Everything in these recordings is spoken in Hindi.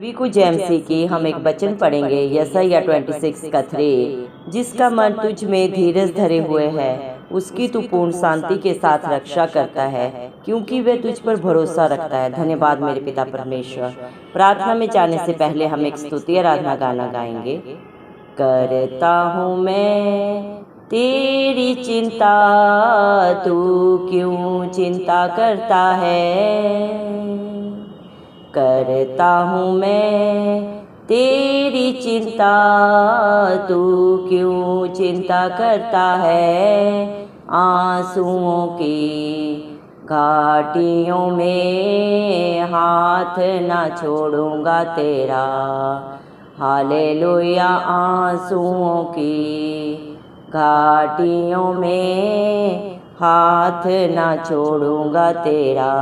वीकू जेम्सी की हम एक वचन पढ़ेंगे यशायाह 26 का 3। जिसका मन तुझ में धीरज धरे हुए है उसकी तू पूर्ण शांति के साथ रक्षा करता है, क्योंकि वह तुझ पर भरोसा रखता है। धन्यवाद मेरे पिता परमेश्वर। प्रार्थना में जाने से पहले हम एक स्तुति आराधना गाना गाएंगे। करता हूँ मैं तेरी चिंता, तू क्यों चिंता करता है। करता हूँ मैं तेरी चिंता, तू क्यों चिंता करता है। आंसुओं की घाटियों में हाथ ना छोड़ूंगा तेरा। हालेलुया। आंसुओं की घाटियों में हाथ ना छोड़ूंगा तेरा।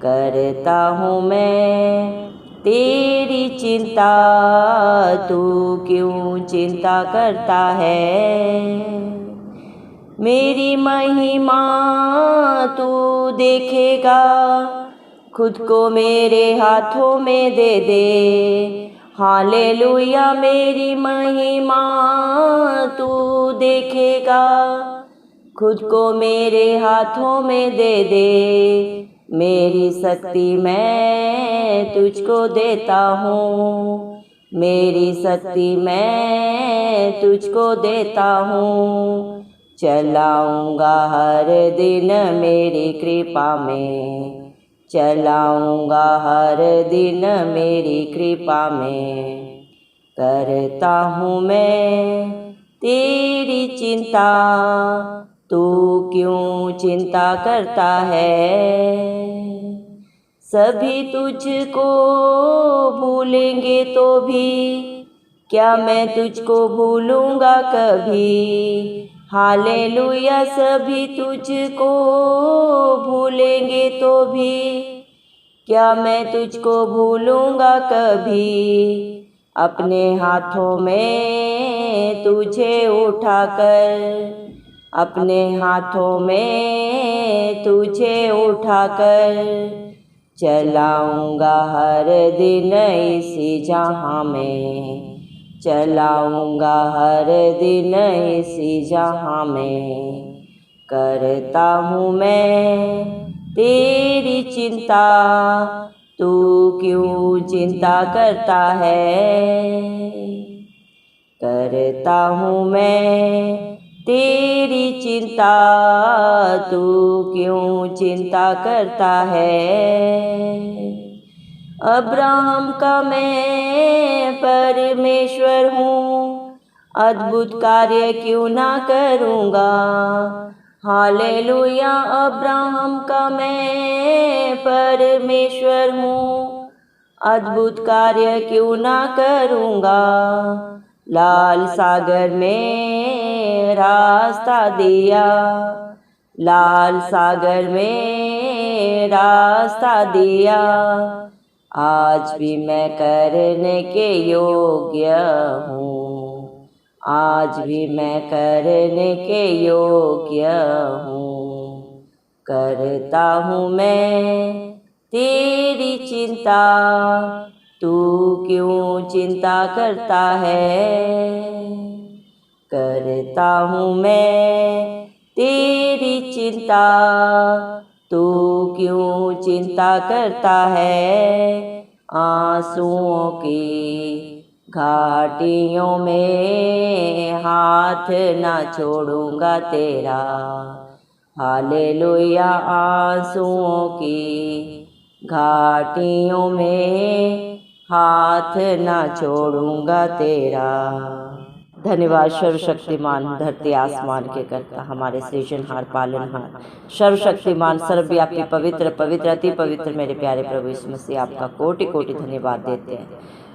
करता हूँ मैं तेरी चिंता, तू क्यों चिंता करता है। मेरी महिमा तू देखेगा, खुद को मेरे हाथों में दे दे। हालेलुया। मेरी महिमा तू देखेगा, खुद को मेरे हाथों में दे दे। मेरी शक्ति मैं तुझको देता हूँ, मेरी शक्ति मैं तुझको देता हूँ। चलाऊँगा हर दिन मेरी कृपा में, चलाऊँगा हर दिन मेरी कृपा में। करता हूँ मैं तेरी चिंता, तू क्यों चिंता करता है। सभी तुझको भूलेंगे तो भी क्या मैं तुझको भूलूंगा कभी। हालेलुया। सभी तुझको भूलेंगे तो भी क्या मैं तुझको भूलूंगा कभी। अपने हाथों में तुझे उठाकर, अपने हाथों में तुझे उठाकर चलाऊंगा हर दिन इसी जहां में, चलाऊंगा हर दिन इसी जहां में। करता हूँ मैं तेरी चिंता, तू क्यों चिंता करता है। करता हूँ मैं तेरी चिंता, तू क्यों चिंता करता है। अब्राहम का मैं परमेश्वर हूँ, अद्भुत कार्य क्यों ना करूँगा। हालेलुया। अब्राहम का मैं परमेश्वर हूँ, अद्भुत कार्य क्यों ना करूँगा। लाल सागर में रास्ता दिया, लाल सागर में रास्ता दिया। आज भी मैं करने के योग्य हूँ, आज भी मैं करने के योग्य हूँ। करता हूँ मैं तेरी चिंता, तू क्यों चिंता करता है। करता हूँ मैं तेरी चिंता, तू क्यों चिंता करता है। आंसुओं की घाटियों में हाथ ना छोड़ूंगा तेरा। हालेलुया। आंसुओं की घाटियों में हाथ ना छोड़ूंगा तेरा। धन्यवाद सर्वशक्तिमान, धरती आसमान के कर्ता, हमारे सृजनहार पालनहार, सर्वशक्तिमान, सर्वव्यापी, पवित्र पवित्र अति पवित्र मेरे प्यारे प्रभु यीशु मसीह, आपका कोटि कोटि धन्यवाद देते हैं।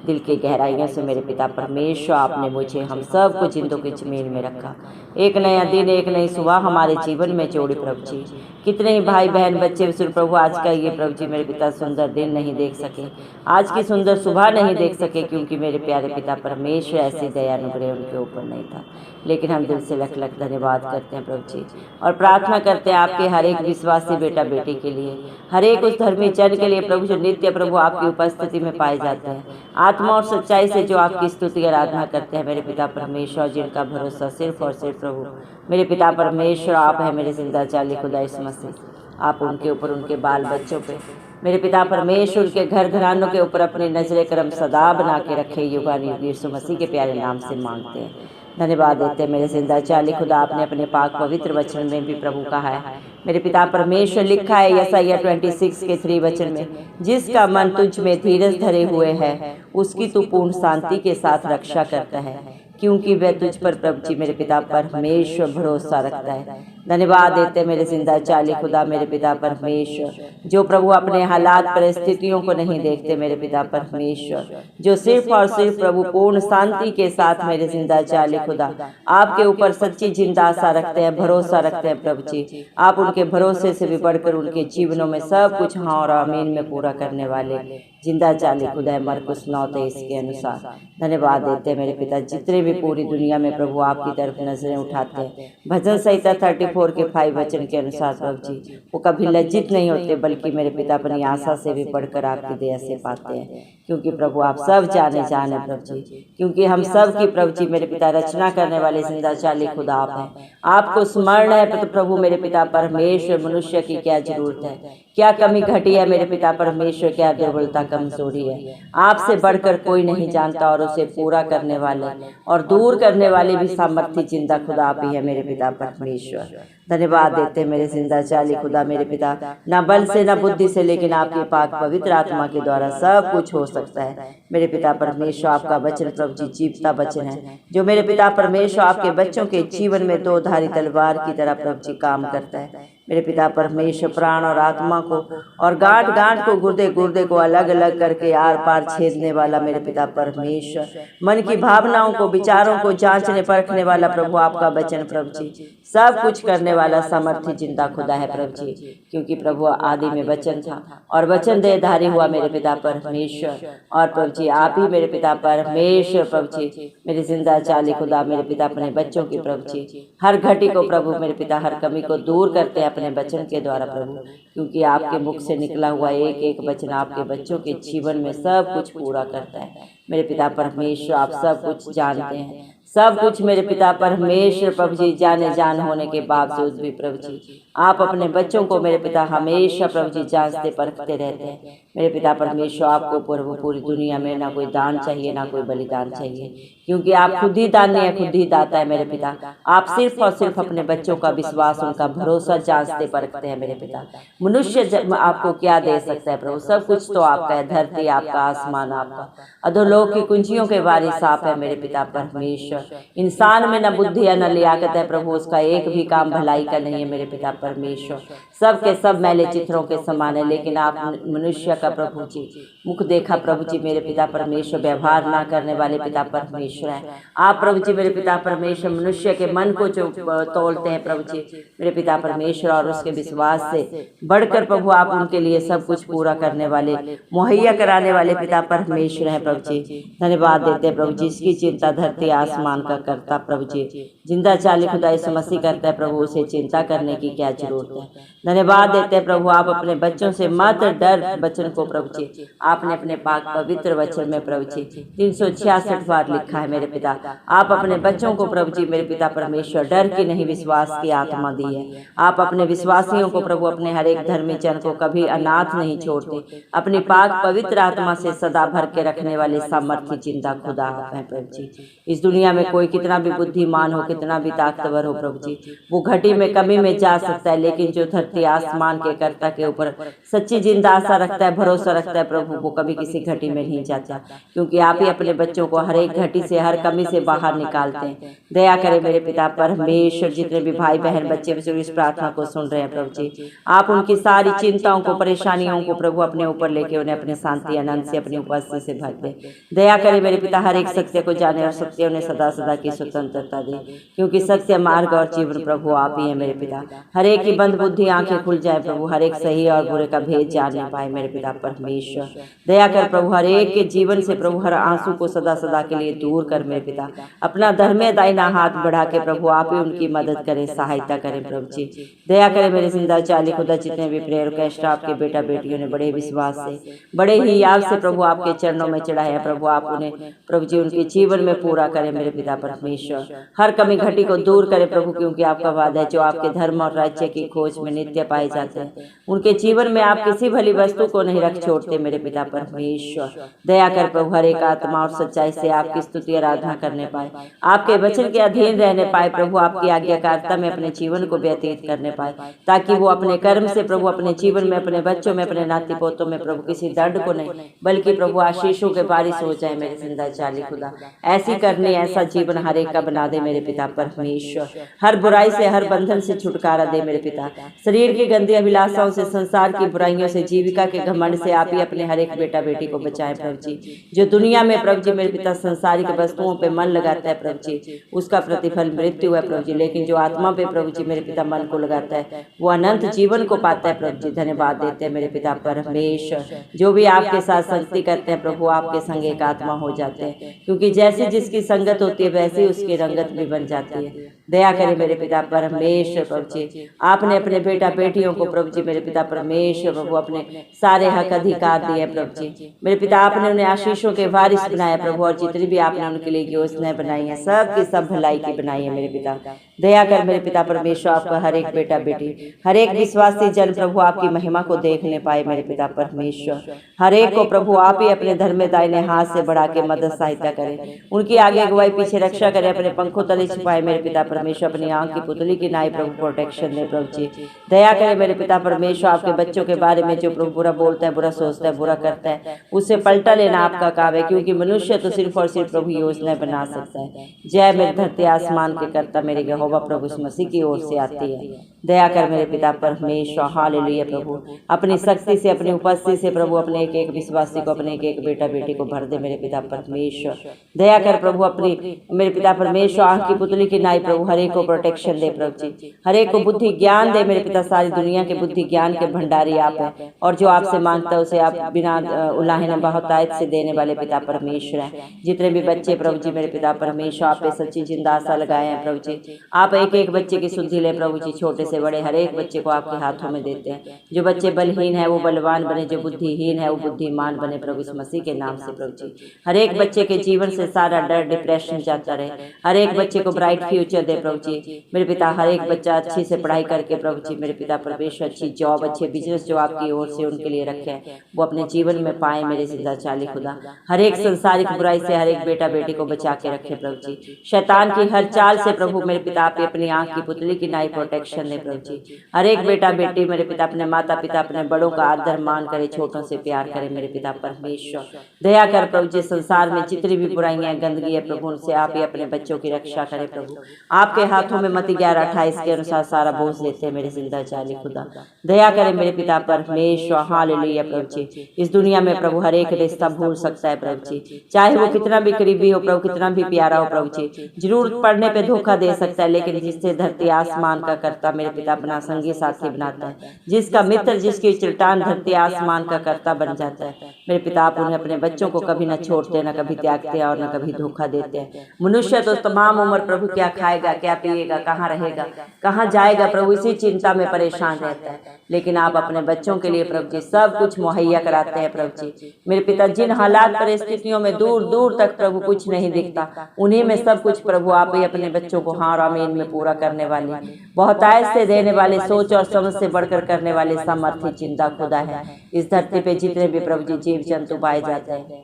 दिल की गहराइयों से मेरे पिता परमेश्वर आपने मुझे हम सब को जिंदों की जमीन में रखा। एक नया दिन, एक नई सुबह हमारे जीवन में जोड़ी प्रभु जी। कितने ही भाई बहन बच्चे विशुद्ध प्रभु आज का ये प्रभु जी मेरे पिता सुंदर दिन नहीं देख सके, आज की सुंदर सुबह नहीं देख सके, क्योंकि मेरे प्यारे पिता परमेश्वर ऐसी दया अनुग्रह उनके ऊपर नहीं था। लेकिन हम दिल से लख लख धन्यवाद करते हैं प्रभु जी, और प्रार्थना करते हैं आपके हर एक विश्वासी बेटा बेटी के लिए, हर एक उस धर्मी जन के लिए प्रभु जो नित्य प्रभु आपकी उपस्थिति में पाए जाते हैं, आत्मा और सच्चाई से जो आपकी स्तुति आराधना करते हैं मेरे पिता परमेश्वर, जिनका भरोसा सिर्फ और सिर्फ प्रभु मेरे पिता परमेश्वर आप है। मेरे जिंदा जाली खुदा यीशु मसीह, आप उनके ऊपर, उनके बाल बच्चों पे मेरे पिता परमेश्वर, उनके घर घरानों के ऊपर अपनी नजरें करम सदा बना के रखे, युगानुयुग यीशु मसीह के प्यारे नाम से मांगते हैं, धन्यवाद देते हैं। मेरे जिंदा चाली खुदा, आपने अपने पाक पवित्र वचन में भी प्रभु कहा है मेरे पिता परमेश्वर, लिखा है यशायाह 26 के 3 वचन में, जिसका मन तुझ में धीरज धरे हुए है उसकी तू पूर्ण शांति के साथ रक्षा करता है, क्योंकि वह तुझ पर प्रभु जी मेरे पिता परमेश्वर भरोसा रखता है। धन्यवाद देते मेरे जिंदा चाली खुदा, मेरे पिता परमेश्वर, जो प्रभु अपने हालात परिस्थितियों को नहीं देखते मेरे पिता परमेश्वर, जो सिर्फ और सिर्फ प्रभु पूर्ण शांति के साथ मेरे जिंदा चाली खुदा आपके ऊपर सच्ची जिंदा आशा रखते हैं, भरोसा रखते हैं प्रभु जी। आप उनके भरोसे से भी बढ़कर उनके जीवनों में सब कुछ हाँ और आमीन में पूरा करने वाले जिंदा चाली खुदा मरकुस 9:23 के अनुसार धन्यवाद देते हैं मेरे पिता। जितने भी पूरी दुनिया में प्रभु आपकी तरफ नजरें उठाते हैं, भजन संहिता 34 के 5 वचन के अनुसार प्रभु जी, वो कभी लज्जित नहीं होते, बल्कि मेरे पिता अपनी आशा से भी बढ़कर आपकी दया से पाते हैं, क्योंकि प्रभु आप सब जाने प्रभु जी, क्योंकि हम सब की प्रभु जी मेरे पिता रचना करने वाले जिंदा चाली खुदा आप हैं। आपको स्मरण है तो प्रभु मेरे पिता परमेश्वर, मनुष्य की क्या जरूरत है, क्या कमी घटी है मेरे पिता परमेश्वर, क्या दुर्बलता कमजोरी है, आपसे बढ़कर कोई नहीं जानता, और उसे पूरा करने वाले और दूर करने वाले भी सामर्थ्य जिंदा खुदा आप ही है मेरे पिता परमेश्वर। धन्यवाद देते मेरे जिंदा चाली खुदा मेरे पिता, ना बल से ना बुद्धि से, लेकिन आपके पाक पवित्र आत्मा के द्वारा सब कुछ हो सकता है मेरे पिता परमेश्वर। आपका वचन प्रभु जी जीवता वचन है, जो मेरे पिता परमेश्वर आपके बच्चों के जीवन में 2 धारी तलवार की तरह प्रभु जी काम करता है मेरे पिता परमेश्वर। प्राण और आत्मा को और गांठ गांठ को, गुर्दे गुर्दे को अलग अलग करके आर पार छेदने वाला मेरे पिता परमेश्वर, मन की भावनाओं को, विचारों को जांचने परखने वाला प्रभु आपका वचन प्रभु जी, सब कुछ करने वाला सामर्थ्य जिंदा खुदा है प्रभु जी, क्योंकि प्रभु आदि में वचन था और वचन देहधारी हुआ मेरे पिता परमेश्वर, और प्रभु जी आप ही मेरे पिता परमेश्वर प्रभु जी मेरे जिंदा चाली खुदा मेरे पिता अपने बच्चों की प्रभु जी हर घटी को प्रभु मेरे पिता, हर कमी को दूर करते हैं अपने वचन के द्वारा प्रभु, क्योंकि आपके मुख से निकला हुआ एक एक वचन आपके बच्चों के जीवन में सब कुछ पूरा करता है मेरे पिता परमेश्वर। आप सब कुछ जानते हैं, सब कुछ मेरे पिता परमेश्वर प्रभु जी, जान होने के बावजूद भी प्रभु जी आप अपने बच्चों को मेरे पिता हमेशा प्रभु जी जांचते परखते रहते हैं मेरे पिता परमेश्वर। आपको प्रभु पूरी दुनिया में ना कोई दान चाहिए, ना कोई बलिदान चाहिए, क्योंकि आप खुद ही दानी है, खुद ही दाता है मेरे पिता। आप सिर्फ और सिर्फ अपने बच्चों का विश्वास, उनका भरोसा जांचते परखते हैं मेरे पिता। मनुष्य आपको क्या दे सकता है प्रभु, सब कुछ तो आपका है, धरती आपका, आसमान आपका, अधोलोक की कुंजियों के वारिस आप है मेरे पिता परमेश्वर। इंसान में न बुद्धि है न लियाकत है प्रभु, उसका एक भी काम भलाई का नहीं है मेरे पिता परमेश्वर। सब के सब मैले चित्रों के समान है, लेकिन आप मनुष्य का प्रभु जी मुख देखा प्रभु जी मेरे पिता परमेश्वर, व्यवहार ना करने वाले पिता परमेश्वर है आप प्रभु जी मेरे पिता परमेश्वर। मनुष्य के मन को जो तोलते हैं प्रभु जी मेरे पिता परमेश्वर, और उसके विश्वास से बढ़कर प्रभु आप उनके लिए सब कुछ पूरा करने वाले, मुहैया कराने वाले पिता परमेश्वर है प्रभु जी। धन्यवाद देते हैं प्रभु जी, इसकी चिंता धरती आसमान का करता प्रभु जी जिंदा चाली खुदा यीशु मसीह करता है प्रभु, उसे चिंता करने की क्या जरूरत है। धन्यवाद देते हैं प्रभु, आप अपने बच्चों से मत डर वचन को प्रभु जी आपने अपने पाक पवित्र वचन में प्रभु जी 366 बार लिखा है मेरे पिता। आप अपने बच्चों को प्रभु जी मेरे पिता परमेश्वर डर की नहीं विश्वास की आत्मा दी है। आप अपने विश्वासियों को प्रभु, अपने हर एक धर्मी जन को कभी अनाथ नहीं छोड़ते, अपनी पाक पवित्र आत्मा से सदा भर के रखने वाले सामर्थ्य जिंदा खुदा है प्रभु जी। इस दुनिया में कोई कितना भी बुद्धिमान हो, कितना भी ताकतवर हो प्रभु जी, वो घटी में कमी में जा सकता है, लेकिन जो धरती आसमान के कर्ता के ऊपर सच्ची जिंदा आशा रखता है, भरोसा रखता है प्रभु, वो कभी किसी घटी में नहीं जाता, क्योंकि आप ही अपने बच्चों को हर एक घटी से, हर कमी से बाहर निकालते हैं। दया करें मेरे पिता परमेश्वर, जितने भी भाई बहन बच्चे इस प्रार्थना को सुन रहे हैं प्रभु जी, आप उनकी सारी चिंताओं को, परेशानियों को प्रभु अपने ऊपर लेके उन्हें अपने शांति आनंद से, अपनी उपस्थिति से भर दे। दया करें मेरे पिता हर एक सत्य को जाने और सत्य उन्हें सदा सदा की स्वतंत्रता दे, क्योंकि सत्य मार्ग और जीवन प्रभु आप ही है मेरे पिता। हर एक की बंद बुद्धि आंखें खुल जाए प्रभु, हर एक सही और बुरे का भेद जानने पाए मेरे पिता परमेश्वर। दया कर प्रभु हर एक के जीवन से प्रभु हर आंसू को सदा सदा के लिए दूर कर मेरे पिता। अपना धर्मे दाहिना हाथ बढ़ा के प्रभु आप ही उनकी मदद करें, सहायता करें प्रभु जी। दया करें मेरे जिंदा चाली खुदा, जितने भी प्रेयर का स्टाफ के बेटा बेटियों ने बड़े विश्वास से, बड़े ही याद से प्रभु आपके चरणों में चढ़ाया प्रभु, आप उन्हें प्रभु जी उनके जीवन में पूरा करें मेरे पिता परमेश्वर। हर कमी घटी को दूर करें प्रभु, क्योंकि आपका वादा है जो आपके धर्म और राज्य की खोज में नित्य पाए जाते हैं, उनके जीवन में आप किसी भली वस्तु को नहीं रख छोड़ते मेरे पिता परमेश्वर। दया कर प्रभु हर एक आत्मा और सच्चाई से आपकी स्तुति आराधना करने पाए, आपके वचन के अधीन रहने पाए प्रभु, आपकी आज्ञाकारिता में अपने जीवन को व्यतीत करने पाए, ताकि वो अपने कर्म से प्रभु अपने जीवन में, अपने बच्चों में, अपने नाती पोतों में प्रभु किसी दंड को नहीं, बल्कि प्रभु आशीषों के बारिश हो जाए मेरे जिंदा चाली खुदा। ऐसी करनी, ऐसा जीवन हर एक का बना दे मेरे पिता परमेश्वर। हर बुराई से, हर बंधन से छुटकारा दे मेरे पिता। शरीर की गंदी अभिलाषाओं से, संसार की बुराइयों से, जीविका के घमंड से आप ही अपने हर एक बेटा बेटी को बचाएं प्रभु जी। जो दुनिया में प्रभु जी मेरे पिता संसारिक वस्तुओं पे मन लगाता है प्रभु जी, उसका प्रतिफल मृत्यु है प्रभु जी, लेकिन जो आत्मा पे प्रभु जी मेरे पिता मन को लगाता है वो अनंत जीवन को पाता है प्रभु जी। धन्यवाद देते हैं मेरे पिता परमेश्वर। जो भी आपके साथ संगति करते हैं प्रभु, आपके संग एक आत्मा हो जाते हैं, क्योंकि जैसे जिसकी संगत होती है वैसे उसकी रंगत भी बन जाती है। दया करें मेरे पिता परमेश्वर प्रभु जी, आपने अपने बेटा बेटियों को प्रभु जी मेरे पिता परमेश्वर प्रभु अपने सारे हक अधिकार दिए प्रभु जी मेरे पिता। आपने उन्हें आशीषों के वारिस बनाया प्रभु, और जितनी भी आपने उनके लिए योजनाएं बनाई हैं सब की सब भलाई की बनाई है मेरे पिता। दया कर मेरे पिता परमेश्वर, आपका हर एक बेटा बेटी, हर एक विश्वासी जन प्रभु आपकी महिमा को देखने पाए मेरे पिता परमेश्वर। हर एक को प्रभु आप ही अपने धर्म में दाहिने हाथ से बढ़ा के मदद सहायता करें, उनकी आगे अगुवाई पीछे रक्षा करें, अपने पंखों तले छिपाए मेरे पिता परमेश्वर। अपनी आंख की पुतली की नाई प्रभु प्रोटेक्शन दे प्रभु जी। दया करें मेरे पिता परमेश्वर, आपके बच्चों के बारे में जो प्रभु बुरा बोलता है, बुरा सोचता है, बुरा करता है, उससे पलटा लेना आपका काम है, क्योंकि मनुष्य तो सिर्फ और सिर्फ प्रभु योजनाएं बना सकता है। जय मेरे धरती आसमान के कर्ता मेरे यहोवा प्रभु इस मसीह की ओर से आती है। दया कर मेरे पिता परमेश्वर, हालेलुया प्रभु। अपनी शक्ति से, अपनी उपस्थिति से प्रभु अपने एक एक विश्वासी को, अपने एक एक बेटा बेटी को भर दे मेरे पिता परमेश्वर। दया कर प्रभु अपनी मेरे पिता परमेश्वर आंख की पुतली की नाई प्रभु हर एक को प्रोटेक्शन दे प्रभु जी, हर एक को बुद्धि ज्ञान दे मेरे पिता। सारी दुनिया के बुद्धि ज्ञान के भंडारी आप हैं, और जो आपसे मांगता है उसे आप बिना उलाहना बहुतायत से देने वाले पिता परमेश्वर हैं। जितने भी बच्चे प्रभु जी मेरे पिता परमेश्वर आप पे सच्ची जिंदा आशा लगाए हैं प्रभु जी, आप एक एक बच्चे की शुद्धि ले प्रभु जी, छोटे से बड़े हर एक बच्चे को आपके हाथों में देते हैं। जो बच्चे बलहीन है वो बलवान बने, जो बुद्धिहीन है वो बुद्धिमान बने प्रभु इस मसीह के नाम से प्रभु जी। हर एक बच्चे के जीवन से सारा डर डिप्रेशन जाता रहे, हर एक बच्चे को ब्राइट फ्यूचर दे प्रभु जी मेरे पिता। हर एक बच्चा अच्छी से पढ़ाई करके प्रभु जी मेरे पिता परमेश्वर अच्छी जॉब, अच्छे बिजनेस जो आपकी ओर से उनके लिए रखे हैं वो अपने जीवन में पाए मेरे जिंदा चाली खुदा। हर एक संसारिक बुराई से हर एक बेटा बेटी को बचा के रखे प्रभु जी। शैतान की हर चाल से प्रभु मेरे पिता आप अपनी आंख की पुतली की नाई प्रोटेक्शन दे प्रभु जी। हर एक बेटा बेटी मेरे पिता अपने माता पिता अपने बड़ों का आदर मान करे, छोटों से प्यार करे मेरे पिता परमेश्वर। दया कर प्रभु जी संसार में जितनी भी बुराइयां गंदगी है प्रभु उनसे आप ही अपने बच्चों की रक्षा करें प्रभु। आपके हाथों में मत्ती 11:28 के अनुसार सारा बोझ लेते हैं मेरे जिंदा चाली खुदा। दया करें मेरे पिता परमेश्वर, हालेलुया प्रभु जी। इस दुनिया में प्रभु हर एक रिश्ता भूल सकता है प्रभु जी, चाहे वो कितना भी करीबी हो प्रभु, कितना भी प्यारा हो प्रभु जी। जरूरत पड़ने पे धोखा दे सकता है, लेकिन जिससे धरती आसमान का करता मेरे पिता अपना संगी साथी बनाता है, जिसका मित्र जिसकी चट्टान धरती आसमान का करता बन जाता है मेरे पिता। आप उन्हें अपने बच्चों को कभी न छोड़ते, न कभी त्यागते और न कभी धोखा देते हैं। मनुष्य तो तमाम उम्र प्रभु क्या खाएगा, क्या पिएगा, कहाँ रहेगा, कहाँ जाएगा प्रभु इसी चिंता में परेशान रहता है, लेकिन आप अपने बच्चों के लिए प्रभु जी सब कुछ मुहैया कराते हैं प्रभु जी मेरे पिता। जिन हालात परिस्थितियों में दूर दूर तक प्रभु कुछ नहीं दिखता, उन्हीं में सब कुछ प्रभु आप ही अपने बच्चों को हार आमीन में पूरा करने वाले, बहुतायत से देने वाले, सोच और समझ से बढ़कर करने वाले सामर्थ्य जिंदा खुदा है। इस धरती पे जितने भी प्रभु जी जीव जंतु पाए जाते हैं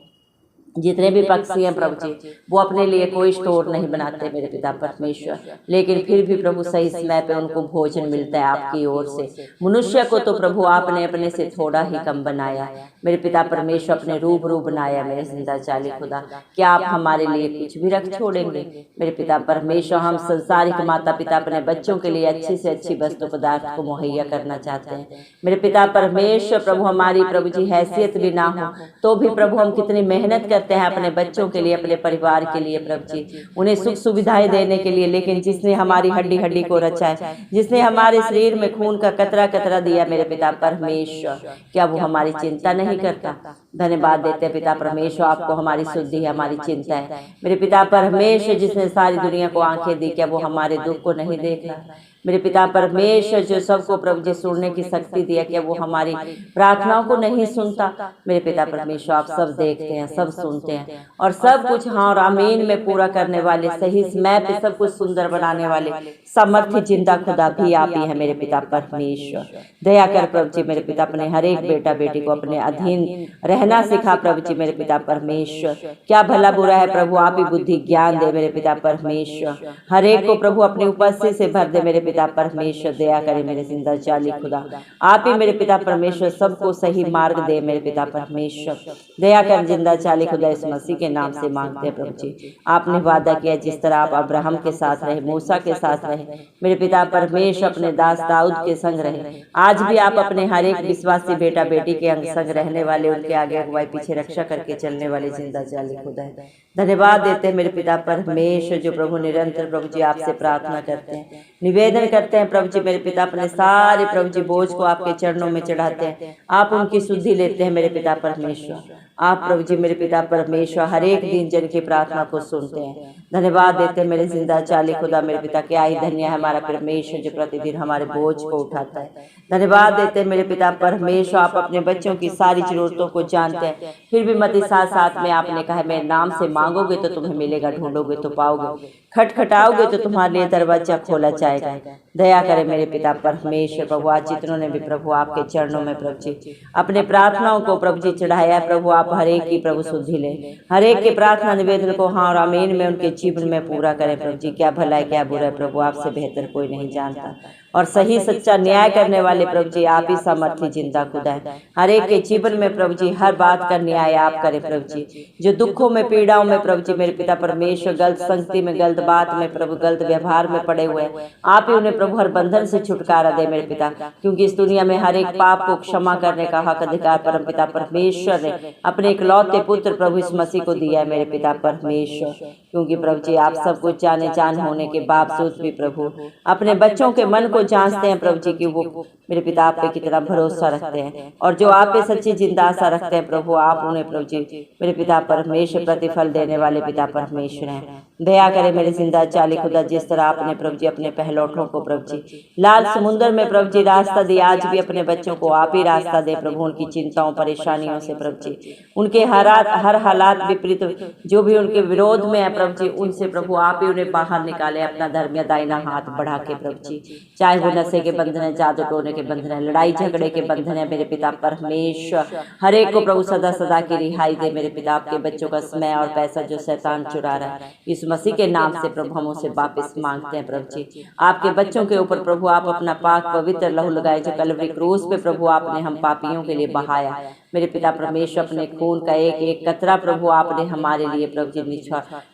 जितने भी पक्षी हैं प्रभु जी, वो अपने लिए कोई स्टोर नहीं बनाते मेरे पिता परमेश्वर, लेकिन फिर भी प्रभु सही समय पे उनको भोजन मिलता है आपकी ओर से। मनुष्य को तो प्रभु आपने अपने से थोड़ा ही कम बनाया मेरे पिता परमेश्वर, अपने रूबरू बनाया मेरे जिंदा जाली खुदा। क्या आप हमारे लिए कुछ भी रख छोड़ेंगे मेरे पिता परमेश्वर? हम संसारिक माता पिता अपने बच्चों के लिए अच्छी से अच्छी वस्तु पदार्थ को मुहैया करना चाहते हैं मेरे पिता परमेश्वर। प्रभु हमारी प्रभु जी हैसियत भी ना हो तो भी प्रभु हम कितनी मेहनत करते हैं अपने बच्चों के लिए, अपने परिवार के लिए प्रभु जी, उन्हें सुख सुविधाएं देने के लिए। लेकिन जिसने हमारी हड्डी हड्डी को रचा है, जिसने हमारे शरीर में खून का कतरा कतरा दिया मेरे पिता परमेश्वर, क्या वो हमारी चिंता नहीं करता? धन्यवाद देते हैं पिता परमेश्वर, आपको हमारी शुद्धि है, हमारी चिंता है मेरे पिता परमेश्वर। जिसने सारी दुनिया को आंखें दी, क्या वो हमारे दुख को नहीं देख रहा मेरे पिता परमेश्वर? जो सबको प्रभु जी सुनने की शक्ति दिया, क्या वो हमारी प्रार्थनाओं को नहीं सुनता मेरे पिता परमेश्वर? आप सब देखते हैं, सब सुनते हैं और सब कुछ हाँ और आमीन में पूरा करने वाले, सही समय पे सब कुछ सुंदर बनाने वाले सामर्थ्य जिंदा खुदा भी आप ही है मेरे पिता परमेश्वर। दया कर प्रभु जी मेरे पिता, अपने हर एक बेटा बेटी को अपने अधीन रहना सिखा प्रभु जी मेरे पिता परमेश्वर। क्या भला बुरा है प्रभु, आप ही बुद्धि ज्ञान दे मेरे पिता परमेश्वर। हर एक को प्रभु अपनी उपस्थिति से भर दे मेरे पिता परमेश्वर। दया करे मेरे जिंदा जाली खुदा, आप ही मेरे पिता परमेश्वर सबको सही मार्ग दे मेरे पिता परमेश्वर। दया कर जिंदा जाली खुदा, इस मसीह के नाम से मांगते हैं प्रभु जी। आपने वादा किया जिस तरह आप अब्राहम के साथ रहे, मूसा के साथ रहे मेरे पिता परमेश्वर, अपने दास दाऊद के संग रहे, आज भी आप अपने हर एक विश्वासी बेटा बेटी के अंग संग रहने वाले, उनके आगे अगुवाई पीछे रक्षा करके चलने वाले जिंदा जाली खुदा है। धन्यवाद देते हैं मेरे पिता परमेश्वर, जो प्रभु निरंतर प्रभु जी आपसे प्रार्थना करते हैं, निवेदन करते हैं प्रभु जी मेरे पिता, अपने सारे प्रभु जी बोझ को आपके चरणों में चढ़ाते हैं, आप उनकी शुद्धि लेते हैं मेरे पिता परमेश्वर। आप प्रभु जी मेरे पिता परमेश्वर हर एक दिन जन की प्रार्थना को सुनते हैं। धन्यवाद देते हैं मेरे जिंदा चाली खुदा मेरे पिता, क्या ही धन्य है हमारा परमेश्वर जो प्रतिदिन हमारे बोझ को उठाता है। धन्यवाद देते हैं मेरे पिता परमेश्वर, आप अपने बच्चों की सारी जरूरतों को जानते हैं, फिर भी मती साथ साथ में आपने कहा मेरे नाम से मांगोगे तो तुम्हें मिलेगा, ढूंढोगे तो पाओगे, खटखटाओगे तो तुम्हारे लिए दरवाजा खोला जाएगा। दया करे मेरे पिता परमेश्वर। प्रभु आज जितनों ने भी प्रभु आपके चरणों में प्रभु जी अपने प्रार्थनाओं को प्रभु जी चढ़ाया है, प्रभु आप हर एक की प्रभु शुद्धि ले, हर एक के प्रार्थना निवेदन को हाँ और आमीन में उनके जीवन में पूरा करें प्रभु जी। क्या भला है क्या बुरा है प्रभु, आपसे बेहतर कोई नहीं जानता, और सही सच्चा न्याय करने वाले प्रभु जी आप ही सामर्थ्य जिंदा खुदा है। हर एक के जीवन में प्रभु जी हर बात का न्याय आप करें प्रभु जी, जो दुखों में पीड़ाओं में प्रभु जी मेरे पिता परमेश्वर गलत संगति में, गलत बात में प्रभु, गलत व्यवहार में पड़े हुए, आप ही उन्हें प्रभु हर बंधन से छुटकारा दे मेरे पिता, क्योंकि इस दुनिया में हर एक पाप को क्षमा करने का हक अधिकार परम पिता परमेश्वर ने अपने इकलौते पुत्र प्रभु इस मसीह को दिया है मेरे पिता परमेश्वर। क्योंकि प्रभु जी आप सब कुछ जाने जान होने के बावजूद भी प्रभु अपने बच्चों के मन को जांचते हैं प्रभु जी कि वो मेरे पिता आप पे कितना भरोसा रखते हैं, और जो आप पे सच्ची जिंदा आशा रखते हैं प्रभु आप उन्हें प्रभु जी मेरे पिता परमेश्वर प्रतिफल देने वाले पिता परमेश्वर हैं। दया करे मेरे जिंदा चाली खुदा, जिस तरह आपने प्रभु जी अपने पहलौठों को प्रभु जी लाल समुद्र में प्रभु जी रास्ता दिया, आज भी अपने बच्चों को आप ही रास्ता दे प्रभु, उनकी चिंताओं परेशानियों से प्रभु जी, उनके हर हालात विपरीत जो भी उनके विरोध में है प्रभु जी, उनसे प्रभु आप ही उन्हें बाहर निकाले अपना धर्म या दाहिना हाथ बढ़ा के प्रभु जी। चाहे वो नशे के बंधन है, जादू टोने के बंधन है, लड़ाई झगड़े के बंधन है मेरे पिता परमेश्वर, हर एक को प्रभु सदा सदा की रिहाई दे मेरे पिता। आपके बच्चों का समय और पैसा जो शैतान चुरा रहा है, इस मसीह के नाम से प्रभु हम उसे वापस मांगते हैं प्रभु जी। आपके बच्चों के ऊपर प्रभु आप अपना पाक पवित्र लहू लगाए, जो कलवरी क्रूस पे प्रभु आपने हम पापियों के लिए बहाया मेरे पिता परमेश्वर, अपने खून का एक एक कतरा प्रभु आपने हमारे लिए प्रभु जी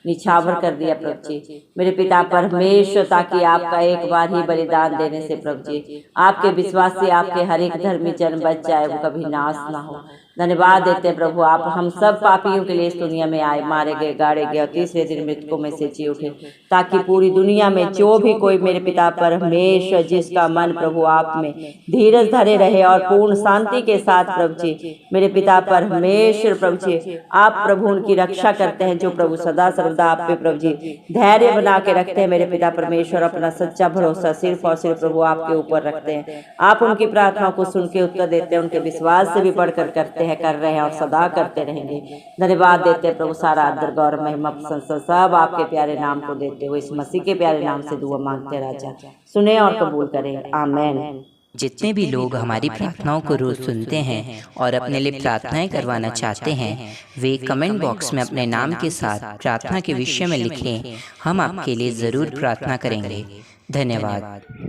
निछावर कर दिया प्रभु जी मेरे पिता परमेश्वर, ताकि आपका एक बार ही बलिदान देने से प्रभु जी आपके विश्वास से आपके हर एक धर्मी जन बच जाए, वो कभी नाश ना हो। धन्यवाद देते हैं प्रभु आप हम सब पापियों के लिए इस दुनिया में आए, मारे गए, गाड़े गए और तीसरे दिन मृतकों में से जी उठे, ताकि पूरी दुनिया में जो भी कोई मेरे पिता परमेश्वर जिसका मन प्रभु आप में धीरज धरे रहे और पूर्ण शांति के साथ प्रभु जी मेरे पिता परमेश्वर प्रभु जी आप प्रभु उनकी रक्षा करते हैं, जो प्रभु सदा सर्वदा आप पे प्रभु जी धैर्य बना के रखते हैं मेरे पिता परमेश्वर, अपना सच्चा भरोसा सिर्फ और सिर्फ प्रभु आपके ऊपर रखते हैं। आप उनकी प्रार्थनाओं को सुन के उत्तर देते हैं, उनके विश्वास से भी बढ़कर करते हैं, कर रहे हैं और सदा करते रहेंगे। धन्यवाद देते हैं प्रभु, सारा आदर गौरव महिमा प्रशंसा सब आपके प्यारे नाम को देते हुए इस मसीह के प्यारे नाम से दुआ मांगते राजा सुने और कबूल करें, आमेन। जितने भी लोग हमारी प्रार्थनाओं को रोज़ सुनते हैं और अपने लिए प्रार्थनाएं करवाना चाहते हैं, वे कमेंट बॉक्स में अपने नाम के साथ प्रार्थना के विषय में लिखें। हम आपके लिए ज़रूर प्रार्थना करेंगे। धन्यवाद।